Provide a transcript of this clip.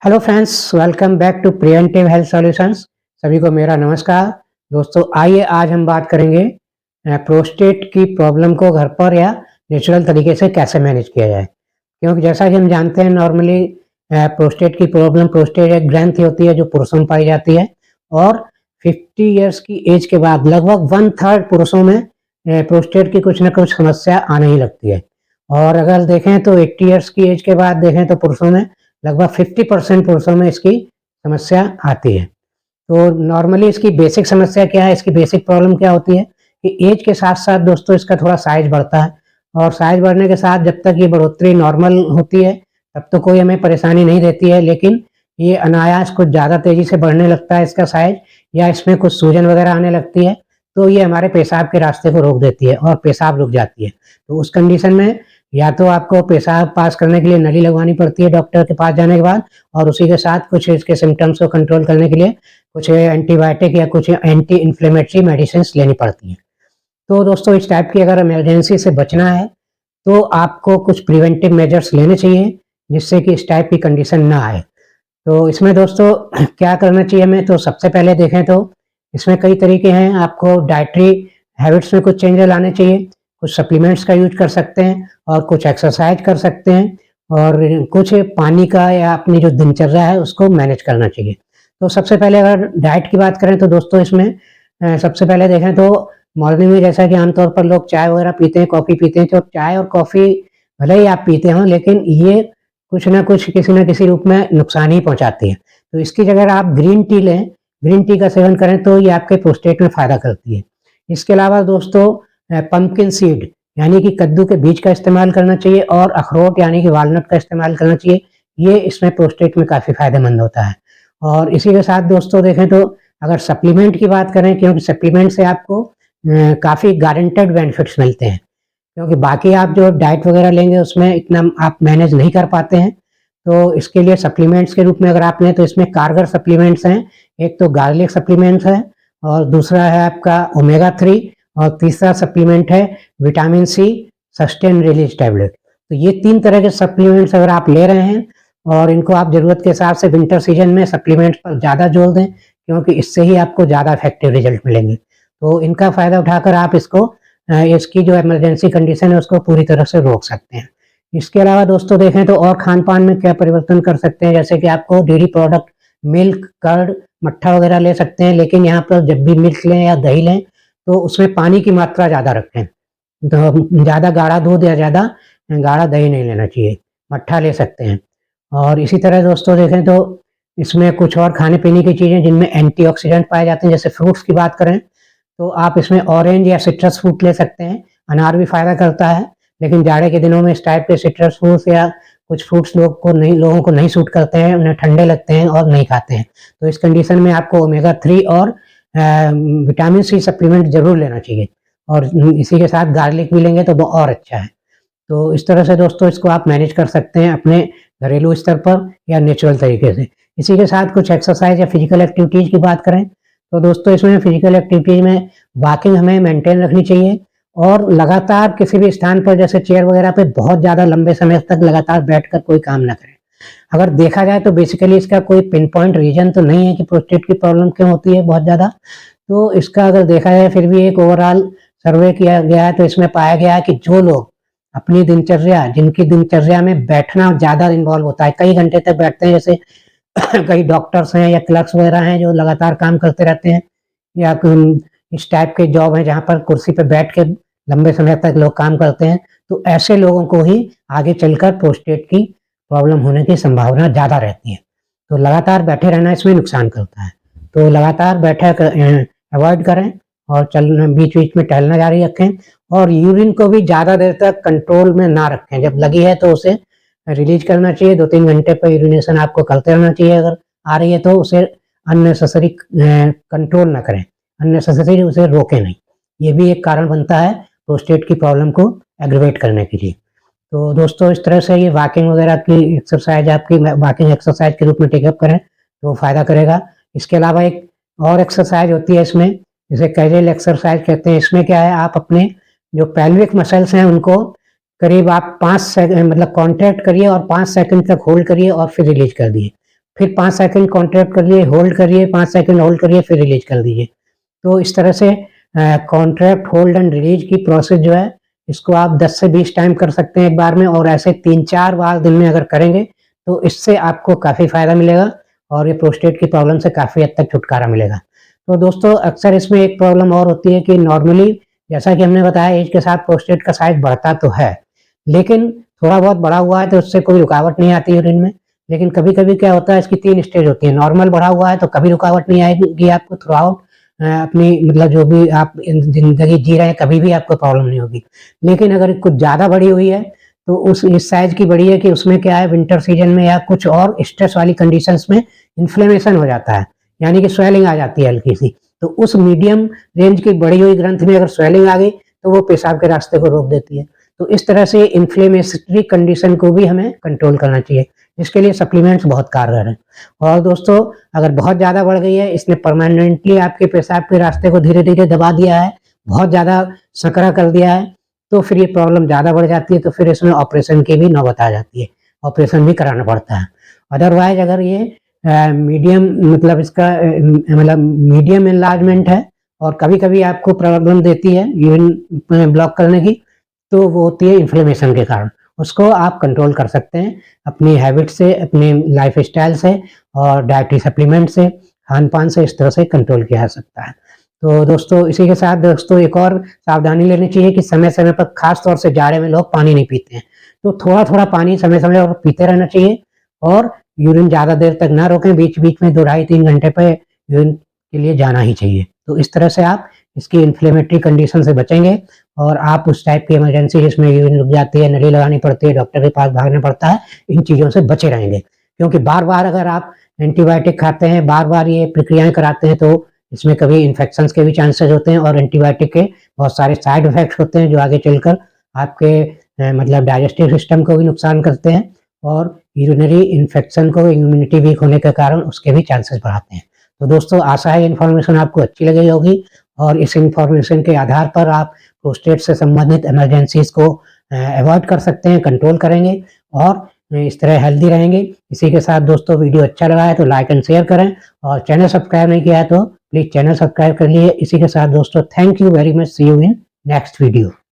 Hello friends, welcome back to preventive health solutions. सभी को मेरा नमस्कार। दोस्तों, आइए आज हम बात करेंगे प्रोस्टेट की प्रॉब्लम को घर पर या नेचुरल तरीके से कैसे मैनेज किया जाए। क्योंकि जैसा कि हम जानते हैं, नॉर्मली प्रोस्टेट की प्रॉब्लम, प्रोस्टेट एक ग्रंथि होती है जो पुरुषों में पाई जाती है और 50 इयर्स की एज के बाद लगभग 1/3 पुरुषों में प्रोस्टेट की कुछ ना कुछ समस्या आने ही लगती है। और अगर देखें तो 80 इयर्स की एज के बाद देखें तो पुरुषों में लगभग 50% पुरुषों में इसकी समस्या आती है। तो नॉर्मली इसकी बेसिक समस्या क्या है, इसकी बेसिक प्रॉब्लम क्या होती है कि एज के साथ साथ दोस्तों इसका थोड़ा साइज बढ़ता है और साइज बढ़ने के साथ जब तक ये बढ़ोतरी नॉर्मल होती है तब तो कोई हमें परेशानी नहीं देती है, लेकिन ये अनायास कुछ ज़्यादा तेज़ी से बढ़ने लगता है इसका साइज, या इसमें कुछ सूजन वगैरह आने लगती है तो ये हमारे पेशाब के रास्ते को रोक देती है और पेशाब रुक जाती है। तो उस कंडीशन में या तो आपको पेशाब पास करने के लिए नली लगवानी पड़ती है डॉक्टर के पास जाने के बाद, और उसी के साथ कुछ इसके सिम्टम्स को कंट्रोल करने के लिए कुछ एंटीबायोटिक या कुछ एंटी इन्फ्लेमेटरी मेडिसिन लेनी पड़ती हैं। तो दोस्तों, इस टाइप की अगर इमरजेंसी से बचना है तो आपको कुछ प्रिवेंटिव मेजर्स लेने चाहिए जिससे कि इस टाइप की कंडीशन ना आए। तो इसमें दोस्तों क्या करना चाहिए हमें, तो सबसे पहले देखें तो इसमें कई तरीके हैं। आपको डाइटरी हैबिट्स में कुछ चेंजेस लाने चाहिए, कुछ सप्लीमेंट्स का यूज कर सकते हैं और कुछ एक्सरसाइज कर सकते हैं और कुछ पानी का या अपनी जो दिनचर्या है उसको मैनेज करना चाहिए। तो सबसे पहले अगर डाइट की बात करें तो दोस्तों इसमें सबसे पहले देखें तो मॉर्निंग में जैसा कि आमतौर पर लोग चाय वगैरह पीते हैं, कॉफ़ी पीते हैं, तो चाय और कॉफ़ी भले ही आप पीते हो लेकिन ये कुछ ना कुछ किसी न किसी रूप में नुकसान ही पहुँचाती है। तो इसकी जगह आप ग्रीन टी लें, ग्रीन टी का सेवन करें तो ये आपके प्रोस्टेट में फ़ायदा करती है। इसके अलावा दोस्तों पंपकिन सीड यानी कि कद्दू के बीज का इस्तेमाल करना चाहिए और अखरोट यानी कि वालनट का इस्तेमाल करना चाहिए। ये इसमें प्रोस्टेट में काफ़ी फ़ायदेमंद होता है। और इसी के साथ दोस्तों देखें तो अगर सप्लीमेंट की बात करें, क्योंकि सप्लीमेंट से आपको काफ़ी गारंटेड बेनिफिट्स मिलते हैं, क्योंकि बाकी आप जो डाइट वगैरह लेंगे उसमें इतना आप मैनेज नहीं कर पाते हैं। तो इसके लिए सप्लीमेंट्स के रूप में अगर आप लें तो इसमें कारगर सप्लीमेंट्स हैं। एक तो गार्लिक सप्लीमेंट्स है और दूसरा है आपका ओमेगा 3 और तीसरा सप्लीमेंट है vitamin C sustain release tablet. तो ये 3 तरह के सप्लीमेंट्स अगर आप ले रहे हैं और इनको आप ज़रूरत के हिसाब से विंटर सीजन में सप्लीमेंट्स पर ज़्यादा जोर दें, क्योंकि इससे ही आपको ज़्यादा इफेक्टिव रिजल्ट मिलेंगे। तो इनका फ़ायदा उठाकर आप इसको इसकी जो इमरजेंसी कंडीशन है उसको पूरी तरह से रोक सकते हैं। इसके अलावा दोस्तों देखें तो और खान-पान में क्या परिवर्तन कर सकते हैं, जैसे कि आपको डेयरी प्रोडक्ट, मिल्क, कर्ड, मट्ठा वगैरह ले सकते हैं, लेकिन यहाँ पर जब भी मिल्क लें या दही लें तो उसमें पानी की मात्रा ज़्यादा रखें। तो ज़्यादा गाढ़ा दूध या ज़्यादा गाढ़ा दही नहीं लेना चाहिए। मट्ठा ले सकते हैं। और इसी तरह दोस्तों देखें तो इसमें कुछ और खाने-पीने की चीज़ें जिनमें एंटीऑक्सीडेंट पाए जाते हैं, जैसे फ्रूट्स की बात करें तो आप इसमें ऑरेंज या सिट्रस फ्रूट ले सकते हैं। अनार भी फ़ायदा करता है, लेकिन जाड़े के दिनों में इस टाइप के सिट्रस फ्रूट्स या कुछ फ्रूट्स लोगों को नहीं सूट करते हैं, उन्हें ठंडे लगते हैं और नहीं खाते हैं। तो इस कंडीशन में आपको ओमेगा 3 और विटामिन सी सप्लीमेंट ज़रूर लेना चाहिए और इसी के साथ गार्लिक भी लेंगे तो वो और अच्छा है। तो इस तरह से दोस्तों इसको आप मैनेज कर सकते हैं अपने घरेलू स्तर पर या नेचुरल तरीके से। इसी के साथ कुछ एक्सरसाइज या फिजिकल एक्टिविटीज़ की बात करें तो दोस्तों इसमें फिजिकल एक्टिविटीज़ में वॉकिंग हमें मेंटेन रखनी चाहिए और लगातार किसी भी स्थान पर जैसे चेयर वगैरह पे बहुत ज़्यादा लंबे समय तक लगातार बैठकर कोई काम ना करें। अगर देखा जाए तो बेसिकली इसका कोई पिन पॉइंट रीज़न तो नहीं है कि प्रोस्टेट की प्रॉब्लम क्यों होती है बहुत ज़्यादा। तो इसका अगर देखा जाए फिर भी एक ओवरऑल सर्वे किया गया है तो इसमें पाया गया है कि जो लोग अपनी दिनचर्या जिनकी दिनचर्या में बैठना ज़्यादा इन्वॉल्व होता है, कई घंटे तक बैठते हैं, जैसे कई डॉक्टर्स हैं या क्लर्क्स वगैरह हैं जो लगातार काम करते रहते हैं, या इस टाइप के जॉब है जहाँ पर कुर्सी पे बैठ के लंबे समय तक लोग काम करते हैं, तो ऐसे लोगों को ही आगे चलकर प्रोस्टेट की प्रॉब्लम होने की संभावना ज़्यादा रहती है। तो लगातार बैठे रहना इसमें नुकसान करता है। तो लगातार बैठक अवॉइड करें और चलना, बीच-बीच में टहलना जारी रखें और यूरिन को भी ज़्यादा देर तक कंट्रोल में ना रखें। जब लगी है तो उसे रिलीज़ करना चाहिए, 2-3 घंटे पे यूरिनेशन आपको करते रहना चाहिए। अगर आ रही है तो उसे अननेसेसरी कंट्रोल ना करें, अननेसेसरी उसे रोकें नहीं। ये भी एक कारण बनता है प्रोस्टेट की प्रॉब्लम को एग्रवेट करने के लिए। तो दोस्तों इस तरह से ये वॉकिंग वगैरह की एक्सरसाइज आपकी वॉकिंग एक्सरसाइज के रूप में टेकअप करें तो फ़ायदा करेगा। इसके अलावा एक और एक्सरसाइज होती है इसमें, जिसे कैजल एक्सरसाइज कहते हैं। इसमें क्या है, आप अपने जो पेल्विक मसल्स हैं उनको करीब आप 5 सेकंड मतलब कॉन्ट्रैक्ट करिए और 5 सेकंड तक होल्ड करिए और फिर रिलीज कर दिए। फिर 5 सेकंड कॉन्ट्रैक्ट करिए, होल्ड करिए, 5 सेकंड होल्ड करिए, फिर रिलीज कर दीजिए। तो इस तरह से कॉन्ट्रैक्ट, होल्ड एंड रिलीज की प्रोसेस जो है, इसको आप 10 से 20 टाइम कर सकते हैं एक बार में, और ऐसे 3-4 बार दिन में अगर करेंगे तो इससे आपको काफ़ी फ़ायदा मिलेगा और ये प्रोस्टेट की प्रॉब्लम से काफ़ी हद तक छुटकारा मिलेगा। तो दोस्तों अक्सर इसमें एक प्रॉब्लम और होती है कि नॉर्मली जैसा कि हमने बताया एज के साथ प्रोस्टेट का साइज़ बढ़ता तो है, लेकिन थोड़ा बहुत बड़ा हुआ है तो उससे कोई रुकावट नहीं आती यूरिन में। लेकिन कभी-कभी क्या होता है, इसकी 3 स्टेज होती है। नॉर्मल बढ़ा हुआ है तो कभी रुकावट नहीं आएगी आपको थ्रू आउट अपनी मतलब जो भी आप ज़िंदगी जी रहे हैं, कभी भी आपको प्रॉब्लम नहीं होगी। लेकिन अगर कुछ ज़्यादा बड़ी हुई है तो उस इस साइज़ की बड़ी है कि उसमें क्या है, विंटर सीज़न में या कुछ और स्ट्रेस वाली कंडीशंस में इन्फ्लेमेशन हो जाता है, यानी कि स्वेलिंग आ जाती है हल्की-सी। तो उस मीडियम रेंज की बढ़ी हुई ग्रंथि में अगर स्वेलिंग आ गई तो वो पेशाब के रास्ते को रोक देती है। तो इस तरह से इन्फ्लेमेटरी कंडीशन को भी हमें कंट्रोल करना चाहिए, जिसके लिए सप्लीमेंट्स बहुत कारगर हैं। और दोस्तों अगर बहुत ज़्यादा बढ़ गई है, इसने परमानेंटली आपके पेशाब के रास्ते को धीरे-धीरे दबा दिया है, बहुत ज़्यादा संकरा कर दिया है, तो फिर ये प्रॉब्लम ज़्यादा बढ़ जाती है, तो फिर इसमें ऑपरेशन की भी नौबत आ जाती है। ऑपरेशन भी कराना पड़ता है। अदरवाइज़ अगर ये मीडियम मतलब इसका मतलब मीडियम एनलार्जमेंट है और कभी-कभी आपको प्रॉब्लम देती है यूरिन ब्लॉक करने की, तो वो होती है इन्फ्लेमेशन के कारण। उसको आप कंट्रोल कर सकते हैं अपनी हैबिट से, अपने लाइफ़स्टाइल से और डाइटरी सप्लीमेंट से, खान-पान से, इस तरह से कंट्रोल किया जा सकता है। तो दोस्तों इसी के साथ दोस्तों एक और सावधानी लेनी चाहिए कि समय-समय पर ख़ास तौर से जाड़े में लोग पानी नहीं पीते हैं। तो थोड़ा-थोड़ा पानी समय-समय पर पीते रहना चाहिए और यूरिन ज़्यादा देर तक ना रोकें, बीच-बीच में 2 ढाई 3 घंटे पे यूरिन के लिए जाना ही चाहिए। तो इस तरह से आप इसकी इन्फ्लेमेटरी कंडीशन से बचेंगे और आप उस टाइप की इमरजेंसी जिसमें यूरिन रुक जाती है, नली लगानी पड़ती है, डॉक्टर के पास भागना पड़ता है, इन चीज़ों से बचे रहेंगे। क्योंकि बार-बार अगर आप एंटीबायोटिक खाते हैं, बार-बार ये प्रक्रियाएँ कराते हैं तो इसमें कभी इन्फेक्शंस के भी चांसेस होते हैं और एंटीबायोटिक के बहुत सारे साइड इफ़ेक्ट्स होते हैं जो आगे चलकर आपके मतलब डाइजेस्टिव सिस्टम को भी नुकसान करते हैं और यूरिनरी इन्फेक्शन को, इम्यूनिटी वीक होने के कारण उसके भी चांसेस बढ़ाते हैं। तो दोस्तों आशा है ये इन्फॉर्मेशन आपको अच्छी लगी होगी और इस इन्फॉर्मेशन के आधार पर आप प्रोस्टेट से संबंधित इमरजेंसीज़ को अवॉइड कर सकते हैं, कंट्रोल करेंगे और इस तरह हेल्दी रहेंगे। इसी के साथ दोस्तों वीडियो अच्छा लगा है तो लाइक एंड शेयर करें और चैनल सब्सक्राइब नहीं किया है तो प्लीज़ चैनल सब्सक्राइब कर लीजिए। इसी के साथ दोस्तों thank you very much, see you in next video.